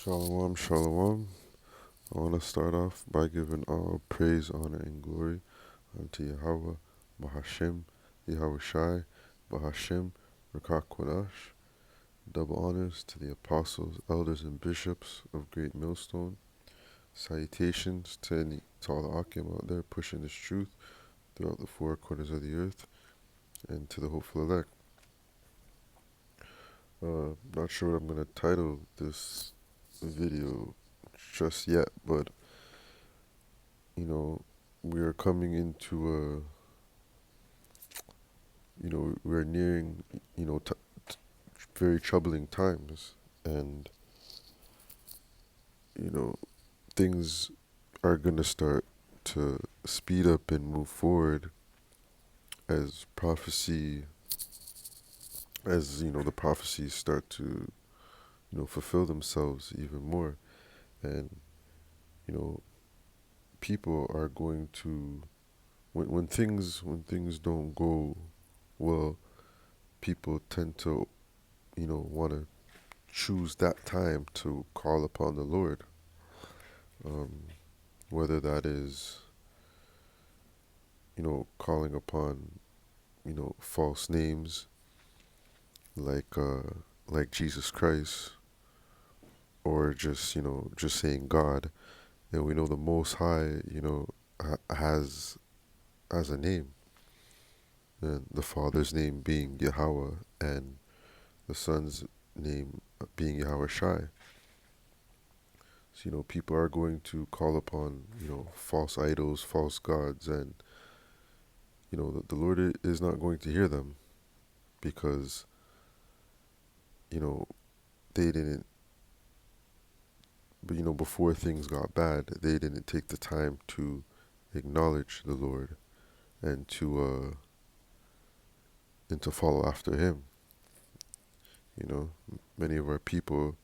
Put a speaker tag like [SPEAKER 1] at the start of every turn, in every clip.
[SPEAKER 1] Shalom, shalom. I want to start off by giving all praise, honor, and glory unto Yahweh, Bahashim, Yahweh Shai, Bahashim, Rakakwanash. Double honors to the apostles, elders, and bishops of Great Millstone. Salutations to all the Akim out there pushing this truth throughout the four corners of the earth, and to the hopeful elect. Not sure what I'm going to title this video just yet, but we are coming into we're nearing, very troubling times, and you know, things are gonna start to speed up and move forward as the prophecies start to, fulfill themselves even more, and you know, people are going to when things don't go well, people tend to, want to choose that time to call upon the Lord, um, whether that is, calling upon, false names like like Jesus Christ, or just, just saying God. And we know the Most High, has a name, and the Father's name being Yahweh, and the Son's name being Yahweh Shai. So, people are going to call upon, false idols, false gods, and, the Lord is not going to hear them because, you know, they didn't, but, before things got bad, they didn't take the time to acknowledge the Lord and to follow after Him. Many of our people,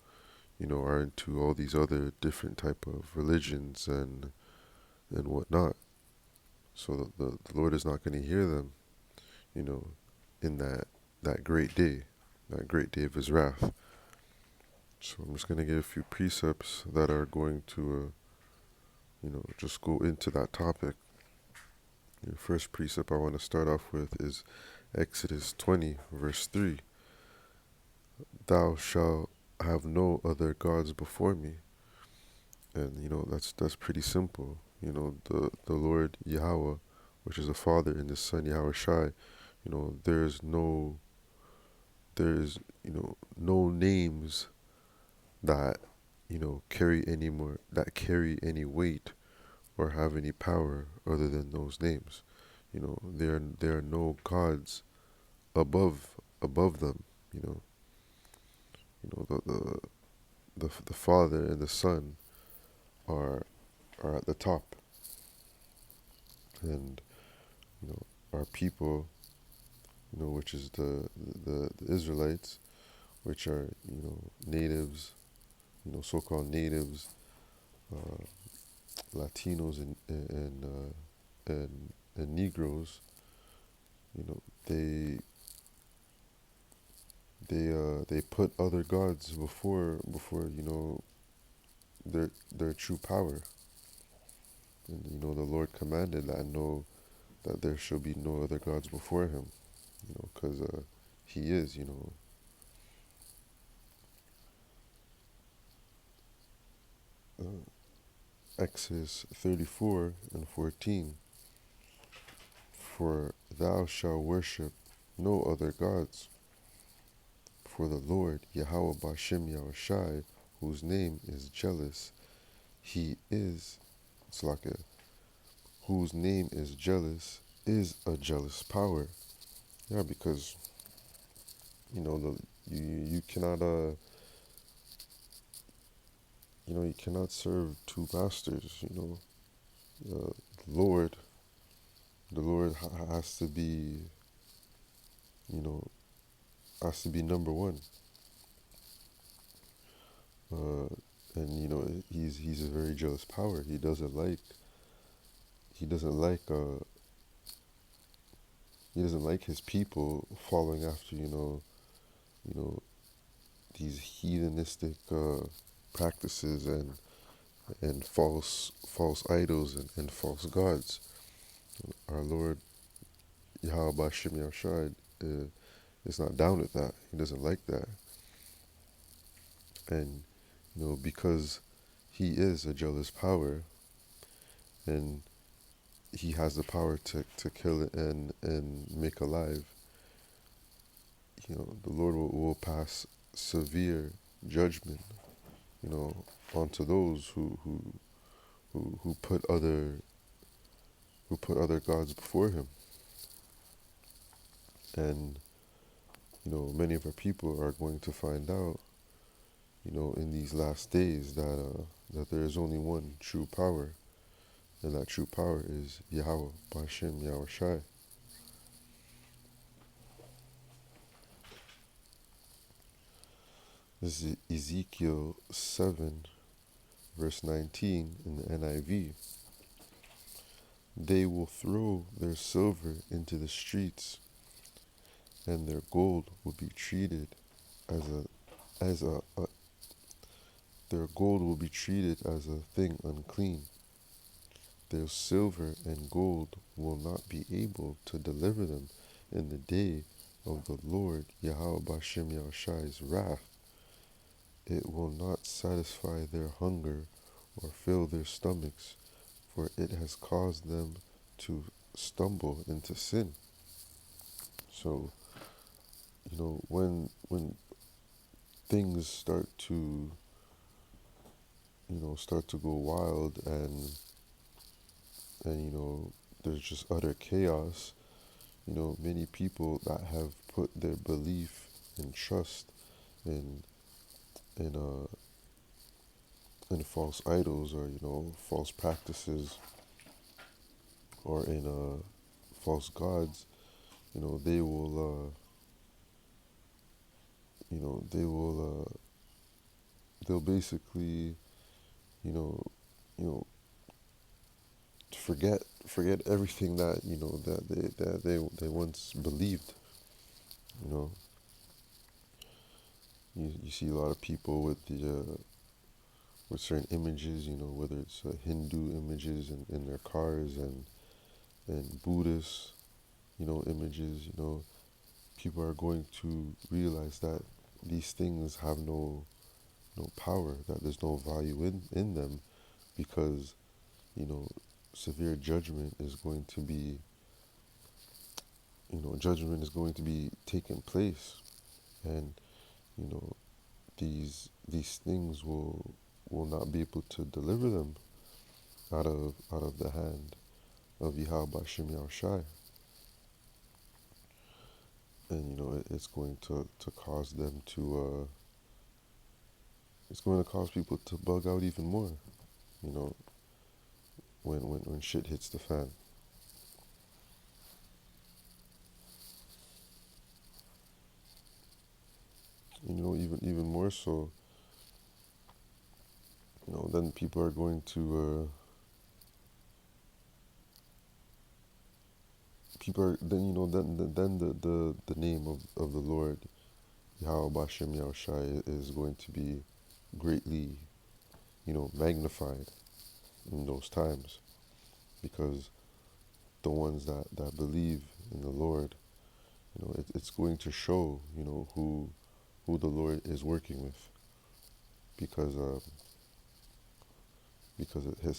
[SPEAKER 1] are into all these other different type of religions and whatnot. So the Lord is not going to hear them, you know, in that great day of His wrath. So I'm just going to give a few precepts that are going to, just go into that topic. The first precept I want to start off with is Exodus 20, verse 3. Thou shalt have no other gods before me. And, that's pretty simple. The Lord Yahweh, which is the Father, and the Son Yahweh Shai, there's no names that, carry any weight or have any power other than those names. There are no gods above them. You know, the Father and the Son are at the top, and our people, which is the Israelites, which are natives, so-called natives, uh, Latinos and Negroes. They they put other gods before their true power. And the Lord commanded that there shall be no other gods before Him, because He is, uh, Exodus 34 and 14. For thou shalt worship no other gods, for the Lord Yahweh Bashem Yahushai, whose name is jealous, He is Slakia, whose name is jealous, is a jealous power. Yeah, because you cannot you cannot serve two masters. Uh, the Lord the Lord has to be you know has to be number one. Uh, and he's a very jealous power. He doesn't like his people following after you know these heathenistic practices and false idols and false gods. Our Lord Yahweh Bashem Yahushai is not down with that. He doesn't like that. And because he is a jealous power, and he has the power to kill and make alive, the Lord will pass severe judgment, onto those who put other gods before him. And many of our people are going to find out, in these last days that there is only one true power, and that true power is Yahweh Bashem Yahushai. This is Ezekiel 7, verse 19 in the NIV. They will throw their silver into the streets, and their gold will be treated their gold will be treated as a thing unclean. Their silver and gold will not be able to deliver them in the day of the Lord Yahweh Bashem Yahushai's wrath. It will not satisfy their hunger or fill their stomachs, for it has caused them to stumble into sin. So, when things start to go wild, and there's just utter chaos, many people that have put their belief and trust in false idols, or false practices, or in false gods, they will they'll basically you know you know forget everything that they once believed. You see a lot of people with with certain images, whether it's Hindu images in their cars, and Buddhist images. People are going to realize that these things have no power, that there's no value in them, because severe judgment is going to be taking place. And these things will not be able to deliver them out of the hand of Yahweh Bashem Yahushai. And it's going to cause them to it's going to cause people to bug out even more, when shit hits the fan. Even more so, then people are going to the name of the Lord Yahweh Bashem Yahushai is going to be greatly magnified in those times, because the ones that believe in the Lord, it's going to show who the Lord is working with, because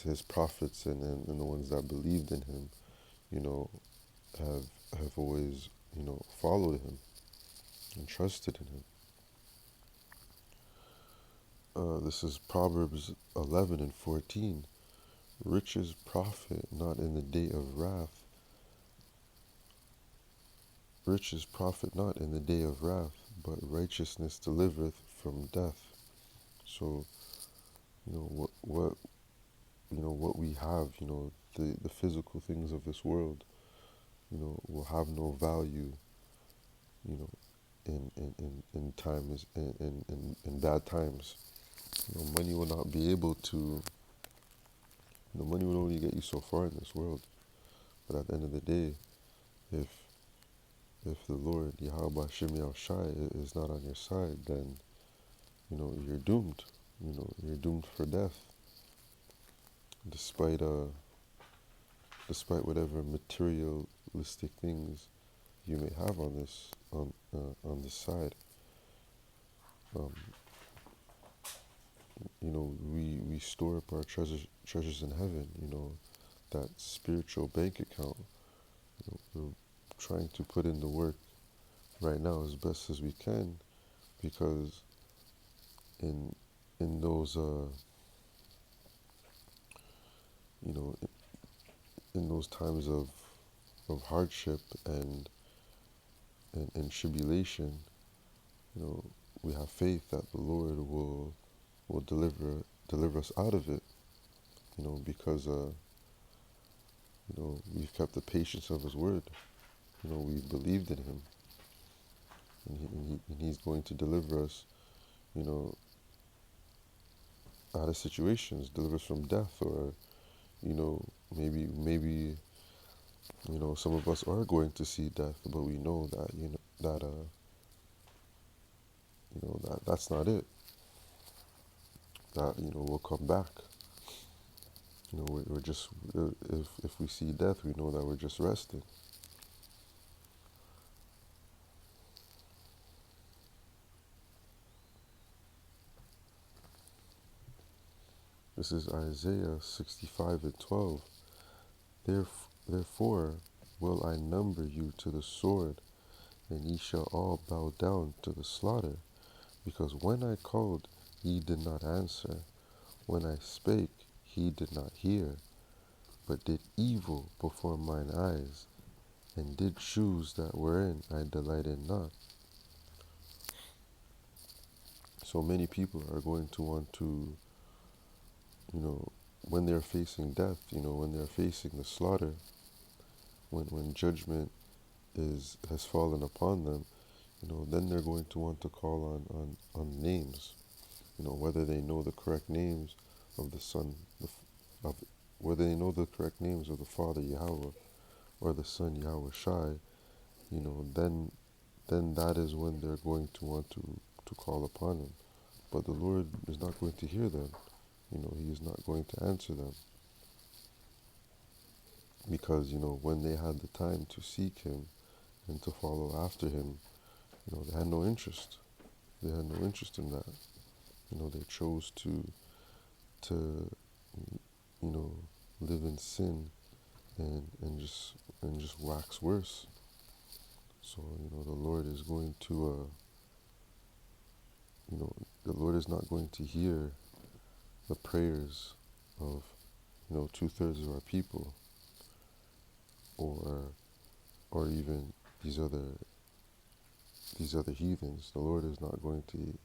[SPEAKER 1] his prophets and the ones that believed in him, have always followed him and trusted in him. This is Proverbs 11 and 14. Riches profit not in the day of wrath. Riches profit not in the day of wrath, but righteousness delivereth from death. So, what we have, the physical things of this world, will have no value, in times, in bad times. Money will not be able to. Money will only get you so far in this world. But at the end of the day, if the Lord Yahweh Bashem Yahushai is not on your side, then you're doomed. you're doomed for death, despite despite whatever materialistic things you may have on this side. Um, we store up our treasures in heaven. That spiritual bank account. We're trying to put in the work right now as best as we can, because in in those you know in those times of hardship and tribulation, we have faith that the Lord will deliver us out of it. Because we've kept the patience of His word. We've believed in Him, and He's going to deliver us. You know, out of situations, deliver us from death, or maybe some of us are going to see death, but we know that that's not it. That we'll come back. We're just if we see death, we know that we're just resting. This is Isaiah 65:12. Therefore will I number you to the sword, and ye shall all bow down to the slaughter. Because when I called, ye did not answer. When I spake, he did not hear, but did evil before mine eyes, and did choose that wherein I delighted not. So many people are going to want to, when they're facing death, when they're facing the slaughter, when judgment has fallen upon them, then they're going to want to call on names, whether they know the correct names of the Son, of whether they know the correct names of the Father Yahweh or the Son Yahweh Shai, then that is when they're going to want to call upon Him. But the Lord is not going to hear them. He is not going to answer them. Because, when they had the time to seek Him and to follow after Him, they had no interest. They had no interest in that. They chose to live in sin and just wax worse. So, the Lord is going to, the Lord is not going to hear the prayers of, 2/3 of our people, or even these other heathens. The Lord is not going to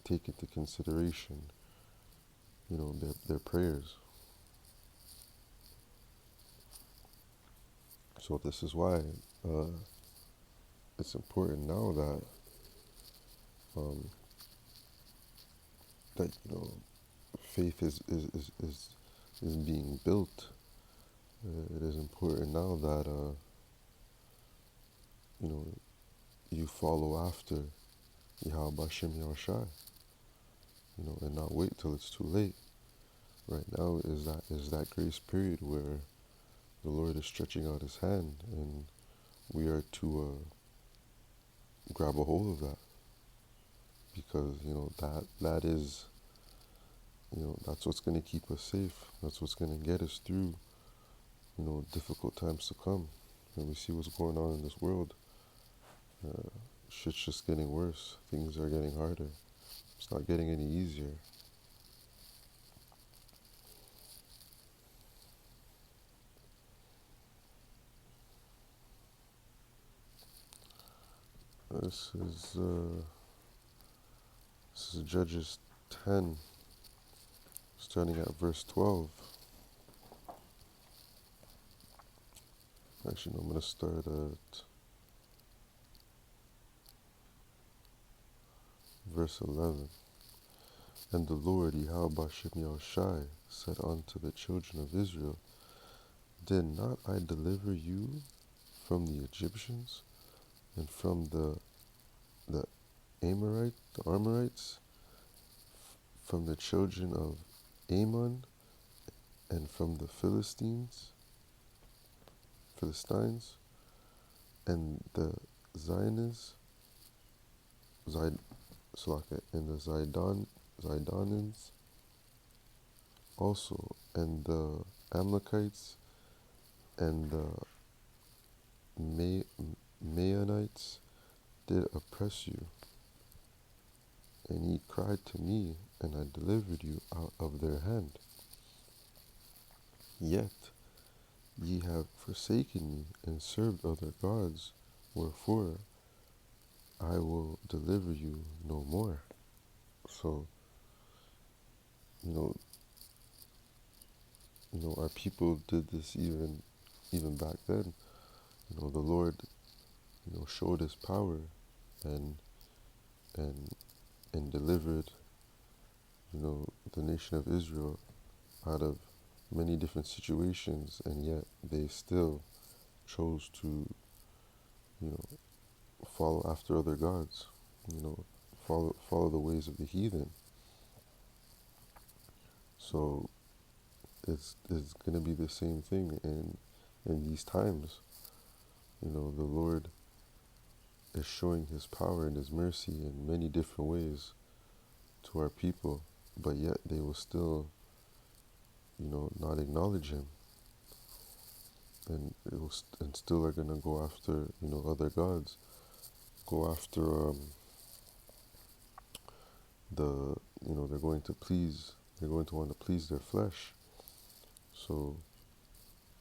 [SPEAKER 1] take into consideration, their prayers. So this is why it's important now that faith is being built. It is important now that you follow after Yahweh Bashem Yahushai, and not wait till it's too late. Right now is that grace period where the Lord is stretching out His hand, and we are to grab a hold of that, because that is that's what's going to keep us safe. That's what's going to get us through difficult times to come. And we see what's going on in this world. Shit's just getting worse. Things are getting harder. It's not getting any easier. This is Judges 10, starting at verse 12. Actually, no, I'm going to start at verse 11. And the Lord, Yahweh Bashem Yahushai, said unto the children of Israel, Did not I deliver you from the Egyptians, and from the Amorites, from the children of Ammon, and from the Philistines, and the Zionists, Zid, and the Zidonians also, and the Amalekites, and the Maonites did oppress you. And ye cried to me, and I delivered you out of their hand. Yet ye have forsaken me, and served other gods, wherefore I will deliver you no more. So, you know, our people did this even back then. The Lord, showed his power and and and delivered, the nation of Israel out of many different situations, and yet they still chose to, you know, follow after other gods, follow the ways of the heathen. So it's gonna be the same thing in these times. The Lord is showing his power and his mercy in many different ways to our people, but yet they will still, not acknowledge him, and and still are gonna go after, other gods, go after the, they're going to want to please their flesh. So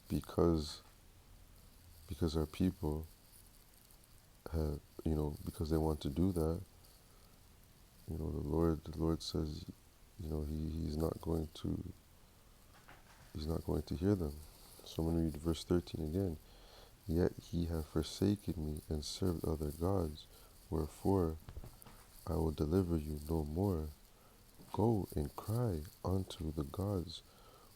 [SPEAKER 1] because our people have, because they want to do that, the Lord says, he's not going to hear them. So I'm going to read verse 13 again. Yet ye have forsaken me and served other gods, wherefore I will deliver you no more. Go and cry unto the gods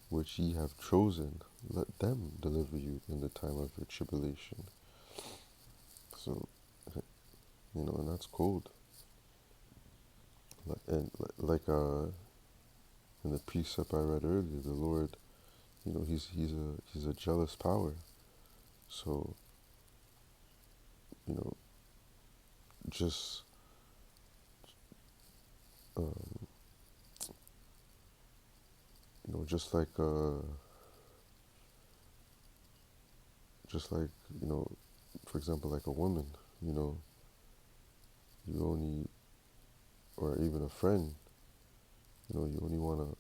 [SPEAKER 1] which ye have chosen. Let them deliver you in the time of your tribulation. So, and that's cold. And like in the precept I read earlier, the Lord, he's a jealous power. So, just um, just like for example, like a woman, you only, or even a friend, you only want to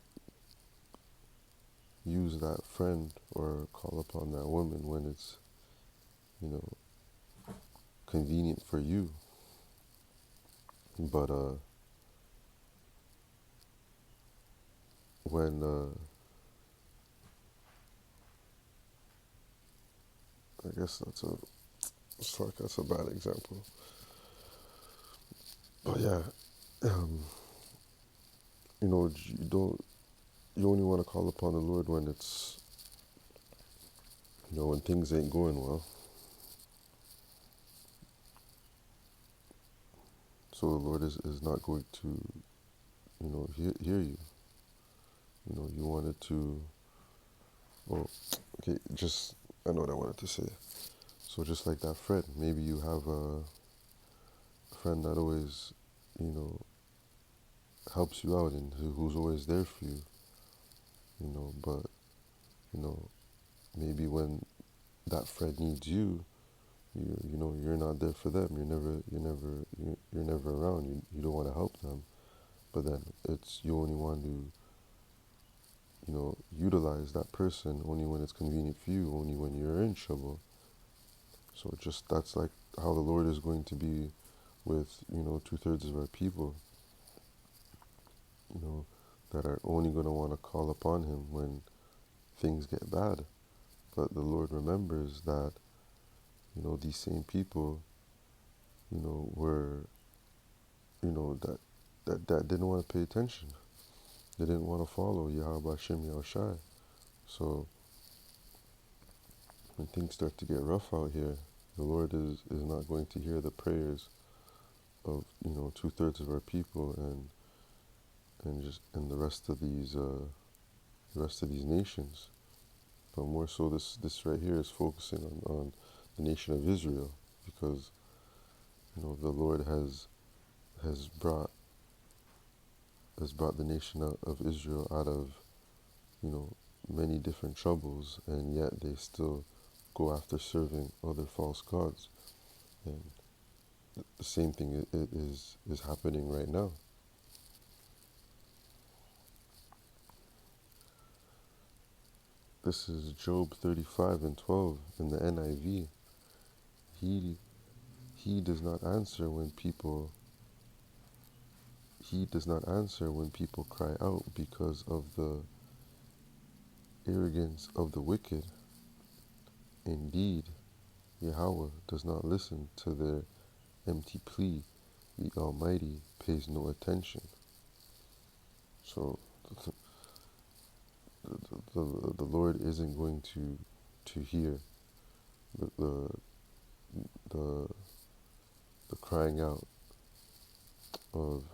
[SPEAKER 1] use that friend or call upon that woman when it's, you know, convenient for you. But when I guess that's a bad example. But yeah, um, you only want to call upon the Lord when it's, when things ain't going well. So the Lord is not going to, hear you. You wanted to, well, okay, I know what I wanted to say. So just like that friend, maybe you have a friend that always, you know, helps you out and who's always there for you, but, you know, maybe when that friend needs you, you're not there for them. You're never around. You don't want to help them, but then you only want to, utilize that person only when it's convenient for you, only when you're in trouble. So that's like how the Lord is going to be with, 2/3 of our people, that are only going to want to call upon him when things get bad. But the Lord remembers that, these same people, were, that didn't want to pay attention. They didn't want to follow Yahweh Hashem Yahushai. So when things start to get rough out here, the Lord is not going to hear the prayers 2/3 of our people, and the rest of these nations. But more so, this right here is focusing on the nation of Israel, because the Lord has brought the nation of Israel out of many different troubles, and yet they still go after serving other false gods. And the same thing is happening right now. This is Job 35:12 in the NIV. He does not answer when people cry out because of the arrogance of the wicked. Indeed, Yahweh does not listen to their empty plea. The Almighty pays no attention. So the Lord isn't going to hear the crying out of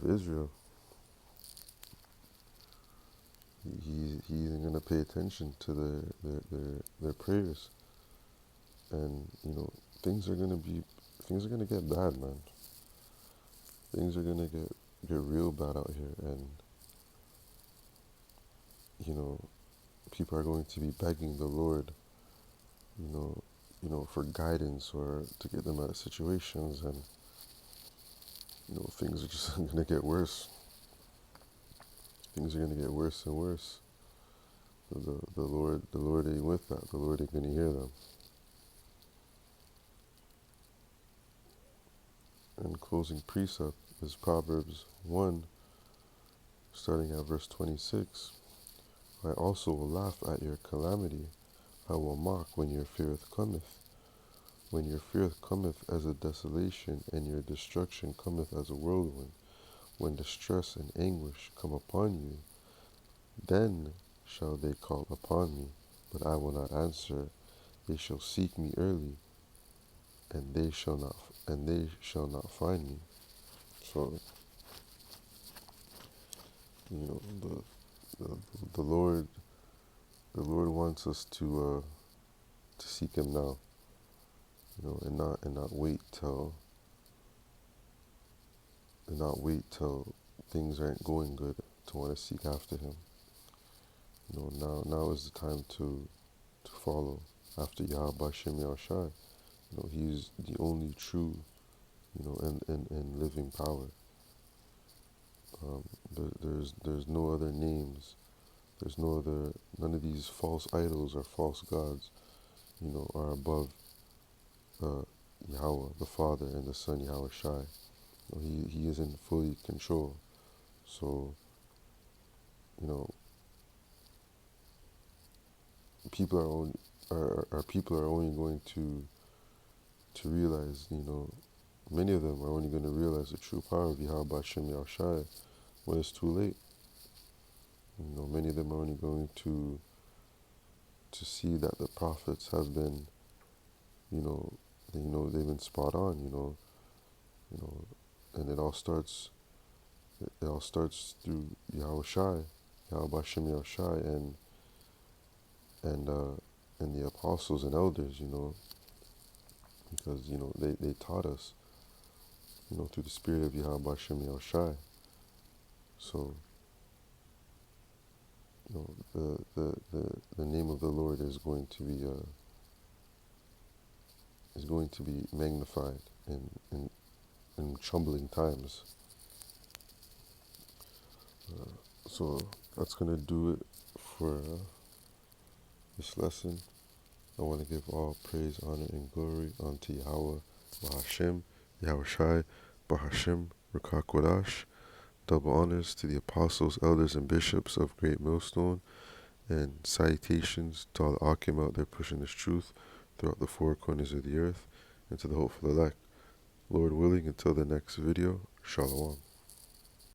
[SPEAKER 1] Israel. He isn't going to pay attention to their prayers, and things are going to get bad, man. Things are going to get real bad out here, and people are going to be begging the Lord, for guidance or to get them out of situations, and things are just going to get worse. Things are going to get worse and worse. The Lord ain't with that. The Lord ain't going to hear them. And closing precept is Proverbs 1, starting at verse 26. I also will laugh at your calamity. I will mock when your fear cometh. When your fear cometh as a desolation, and your destruction cometh as a whirlwind, when distress and anguish come upon you, then shall they call upon me, but I will not answer. They shall seek me early, and they shall not find me. So, the Lord wants us to seek Him now, and not wait till things aren't going good to want to seek after Him. Now is the time to follow after Yahweh B'Shem Yahushai. He's the only true, and living power. There's no other names. None of these false idols or false gods, are above Yahweh, the Father, and the Son, Yahweh Shai. He is in fully control. So, people are only going to realize, many of them are only going to realize the true power of Yahweh B'Shem Yahushai when it's too late. Many of them are only going to see that the prophets have been, they've been spot on, and it all starts through Yahweh Shai, Yahweh B'Shem Yahushai, and the apostles and elders, because they taught us, through the spirit of Yahweh B'Shem Yahushai. So, the name of the Lord is going to be magnified in troubling times. So that's going to do it for this lesson. I want to give all praise, honor, and glory unto Yahweh, Bahashem, Yahweh Shai, Bahashem, Rakak Wadash. Double honors to the apostles, elders, and bishops of Great Millstone, and salutations to all the Akim out there pushing this truth throughout the four corners of the earth, and to the hopeful elect. Lord willing, until the next video, Shalom.